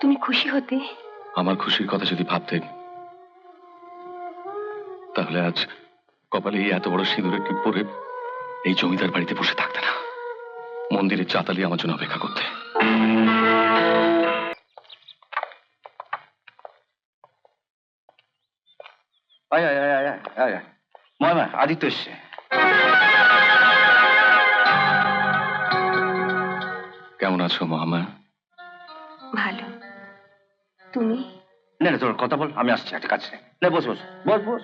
তুমি খুশি হতে। আমার খুশির কথা যদি ভাবতেন তাহলে আজ কপালে এই এত বড় সিঁদুরের টিপ পরে এই জমিদার বাড়িতে বসে থাকতে না, মন্দিরের চাতালি আমার জন্য অপেক্ষা করতে। মা আদিত্য এসছে। কেমন আছো মহামায়া? ভালো। তুমি? না তোর কথা বল, আমি আসছি একটা কাছে। না বস বস বস বস।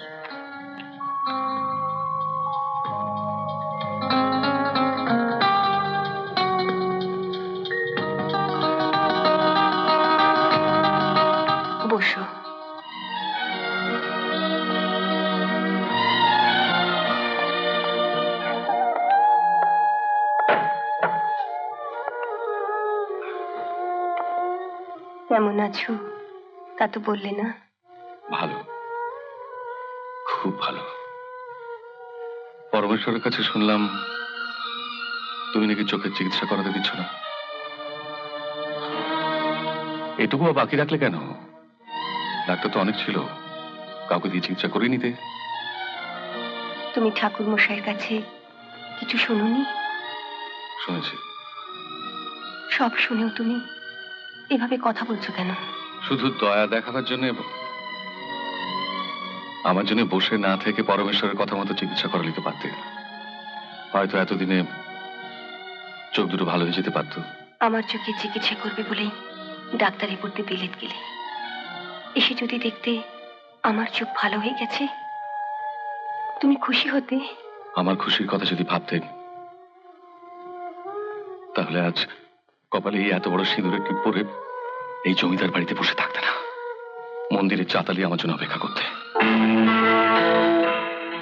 বসো। কেমন আছো তা তো বললে না। ভালো, খুব ভালো। পরমেশ্বরের কাছে শুনলাম তুমি নাকি চোখের চিকিৎসা করাতে দিচ্ছ না। এটুকুও বাকি রাখলে কেন? ডাক্তার তো অনেক ছিল, কাউকে দিয়ে চিকিৎসা করে নিতে। তুমি ঠাকুর মশাইয়ের কাছে কিছু শোনোনি? শুনেছি। সব শুনেও তুমি এভাবে কথা বলছো কেন? শুধু দয়া দেখাবার জন্য আমার জন্য বসে না থেকে পরমেশ্বরের কথা মতো চিকিৎসা করা নিতে পারতে। হয়তো এতদিনে চোখ দুটো ভালো হয়ে যেতে পারতো। আমার চোখে চিকিৎসা করবে বলেই ডাক্তারি পড়তে বিলেত গেলে, এসে যদি দেখতে আমার চোখ ভালো হয়ে গেছে, তুমি খুশি হতে। আমার খুশির কথা যদি ভাবতেন তাহলে আজ কপালে এই এত বড় সিঁদুরের টিপ পরে এই জমিদার বাড়িতে বসে থাকতে না, মন্দিরের চাতালি আমার জন্য অপেক্ষা করতে।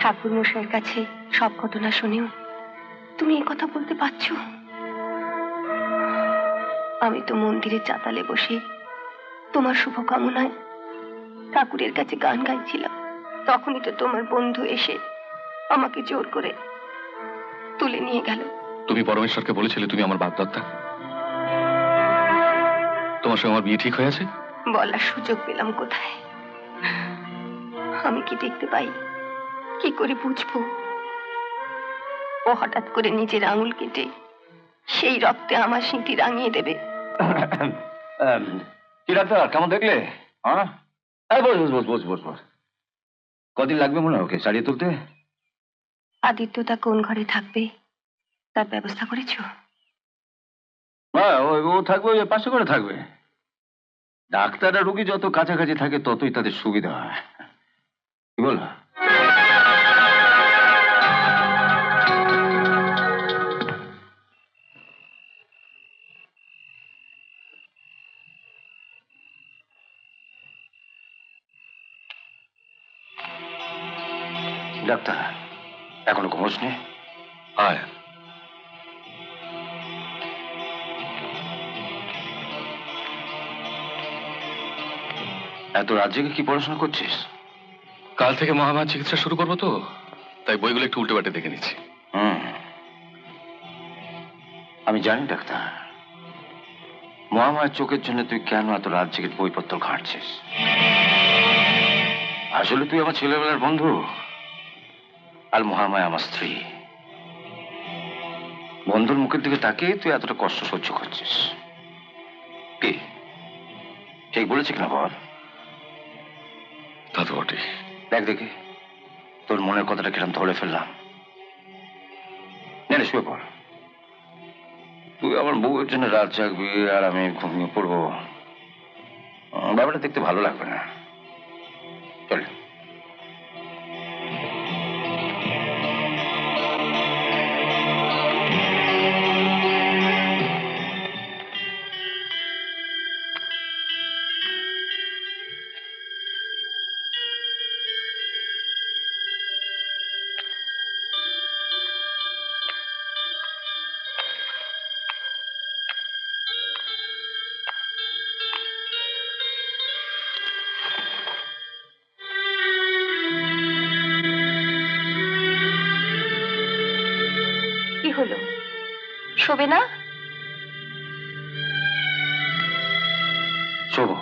ঠাকুর মশাইয়ের কাছে সব ঘটনা শুনেও তুমি এই কথা বলতে পারছো? আমি তো মন্দিরে চাতালে বসে তোমার শুভকামনায় ঠাকুরের কাছে গান গাইছিলাম। তখনই তো তোমার বন্ধু এসে আমাকে জোর করে তুলে নিয়ে গেল। তুমি পরমেশ্বরকে বলেছিলে তুমি আমার বাগদত্তা? তোমার সঙ্গে আমার বিয়ে ঠিক হয়ে আছে? বলার সুযোগ পেলাম কোথায়? আমি কি দেখতে পাই? কি করে বুঝবো? ও হঠাৎ করে নিজের আঙুল কেটে সেই রক্তে আমার স্মৃতি রাঙিয়ে দেবে। কি ডাক্তার, কেমন দেখলে? বস বস বস বস বস বস। কদিন লাগবে মনে হয় ওকে সারিয়ে তুলতে? আদিত্যতা কোন ঘরে থাকবে তার ব্যবস্থা করেছো? ও থাকবে ওই পাশে করে থাকবে। ডাক্তাররা রুগী যত কাছাকাছি থাকে ততই তাদের সুবিধা হয়। কি বল? ডাক্তার এখনো ঘুমোসনি? আয়। এত রাত জেগে কি পড়াশোনা করছিস? কাল থেকে মহামায়া চিকিৎসা শুরু করবো তো, তাই বইগুলো একটু উল্টে পাল্টে দেখে নিচ্ছি। আমি জানি ডাক্তার, মহামায়ার চোখের জন্য তুই কেন এত রাত জেগে বইপত্র ঘাঁটছিস। আসলে তুই আমার ছেলেবেলার বন্ধু, আর মহামায়া আমার স্ত্রী। বন্ধুর মুখের দিকে তাকিয়ে তুই এতটা কষ্ট সহ্য করছিস। কি ঠিক বলেছি কিনা বল? তা তো বটে। দেখ দেখি তোর মনের কথাটা কিরম ধরে ফেললাম। না শুয়ে পড়। তুই আমার বউয়ের জন্য রাত জাগবি আর আমি ঘুমিয়ে পড়বো, ব্যাপারটা দেখতে ভালো লাগবে না। চল। কি হলো, শোবে না? শোবো,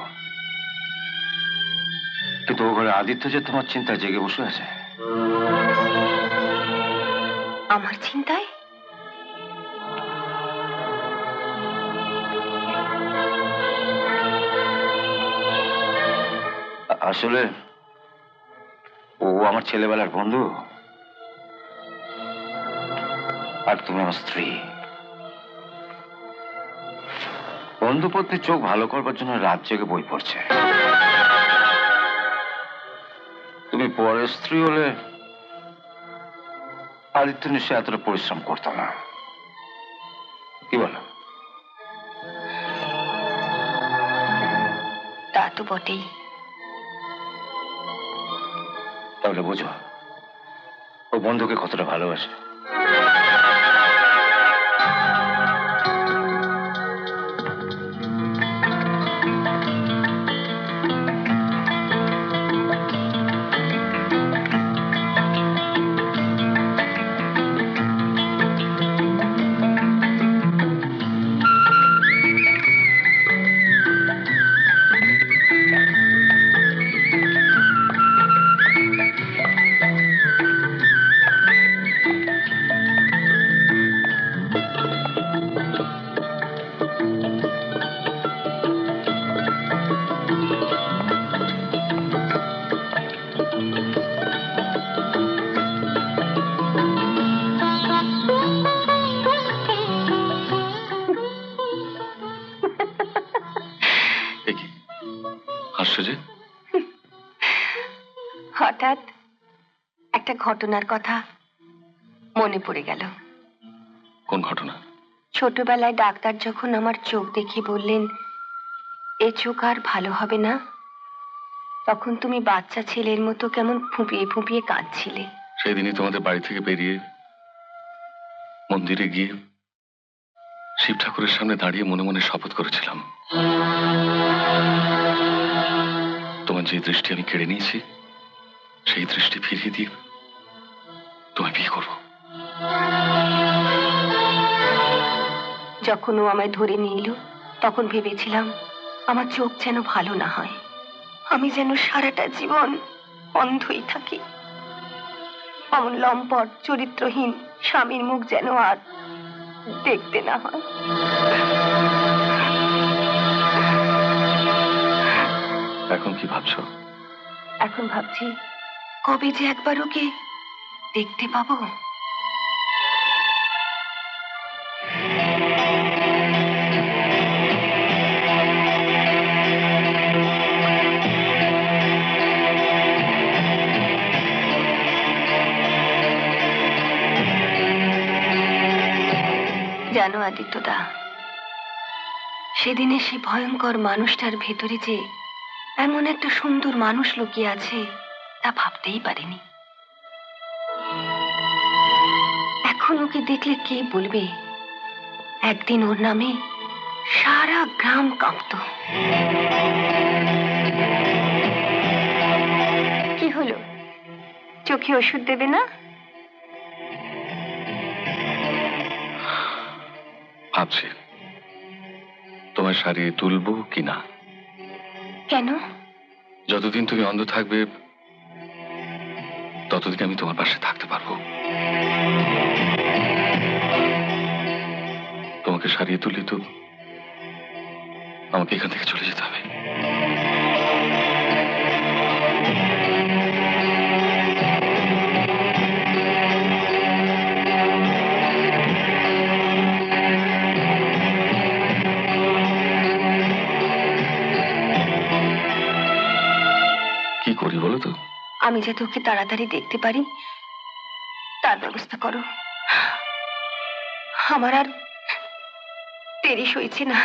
কিন্তু ও ঘরে আদিত্য যে তোমার চিন্তা জেগে বসে আছে। আমার চিন্তায়? আসলে ও আমার ছেলেবেলার বন্ধু, আর তুমি আমার স্ত্রী। বন্ধু পত্নীর চোখ ভালো করবার জন্য রাত জেগে বই পড়ছে। তুমি পরের স্ত্রী হলে আদিত্য নিশ্চয় এতটা পরিশ্রম করতো না, কি বলো? তা তো বটেই। তাহলে বুঝো ও বন্ধুকে কতটা ভালোবাসে। হাসছো যে? হঠাৎ একটা ঘটনার কথা মনে পড়ে গেল। কোন ঘটনা? ছোটবেলায় ডাক্তার যখন আমার চোখ দেখে বললেন এ চোখ আর ভালো হবে না, তখন তুমি বাচ্চা ছেলের মতো কেমন ফুঁপিয়ে ফুঁপিয়ে কাঁদছিলে। সেদিনই তোমাদের বাড়ি থেকে বেরিয়ে মন্দিরে গিয়ে শিব ঠাকুরের সামনে দাঁড়িয়ে মনে মনে শপথ করেছিলাম, তোমার যে দৃষ্টি আমি কেড়ে নিয়েছি সেই দৃষ্টি ফিরিয়ে দিয়ে তোমায় বিয়ে করবো। যখন ও আমায় ধরে নিয়ে এলো তখন ভেবেছিলাম আমার চোখ যেন ভালো না হয়, আমি যেন সারাটা জীবন অন্ধই থাকি। অমন লম্পট চরিত্রহীন স্বামীর মুখ যেন আর দেখতে না হয়। এখন কি ভাবছো? এখন ভাবছি কবে যে একবার ওকে দেখতে পাবো। জানো আদিত্যদা, সেদিনে সে ভয়ঙ্কর মানুষটার ভেতরে যে এমন একটা সুন্দর মানুষ লুকিয়ে আছে তা ভাবতেই পারিনি। এখন ওকে দেখলে কে বলবে একদিন ওর নামে সারা গ্রাম কাঁপতো। কি হলো, চোখে ওষুধ দেবে না? ভাবছি তোমায় সারিয়ে তুলবো কিনা। কেন? যতদিন তুমি অন্ধ থাকবে ততদিন আমি তোমার পাশে থাকতে পারবো। তোমাকে সারিয়ে তুললে তো আমাকে এখান থেকে চলে যেতে হবে। কি করি বলো তো? আমি যাতে ওকে তাড়াতাড়ি দেখতে পারি তার ব্যবস্থা করো। আমার আর দেরি সইছে না।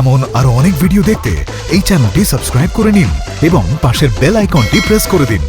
এমন আরো অনেক ভিডিও দেখতে এই চ্যানেলটি সাবস্ক্রাইব করে নিন এবং পাশের বেল আইকনটি প্রেস করে দিন।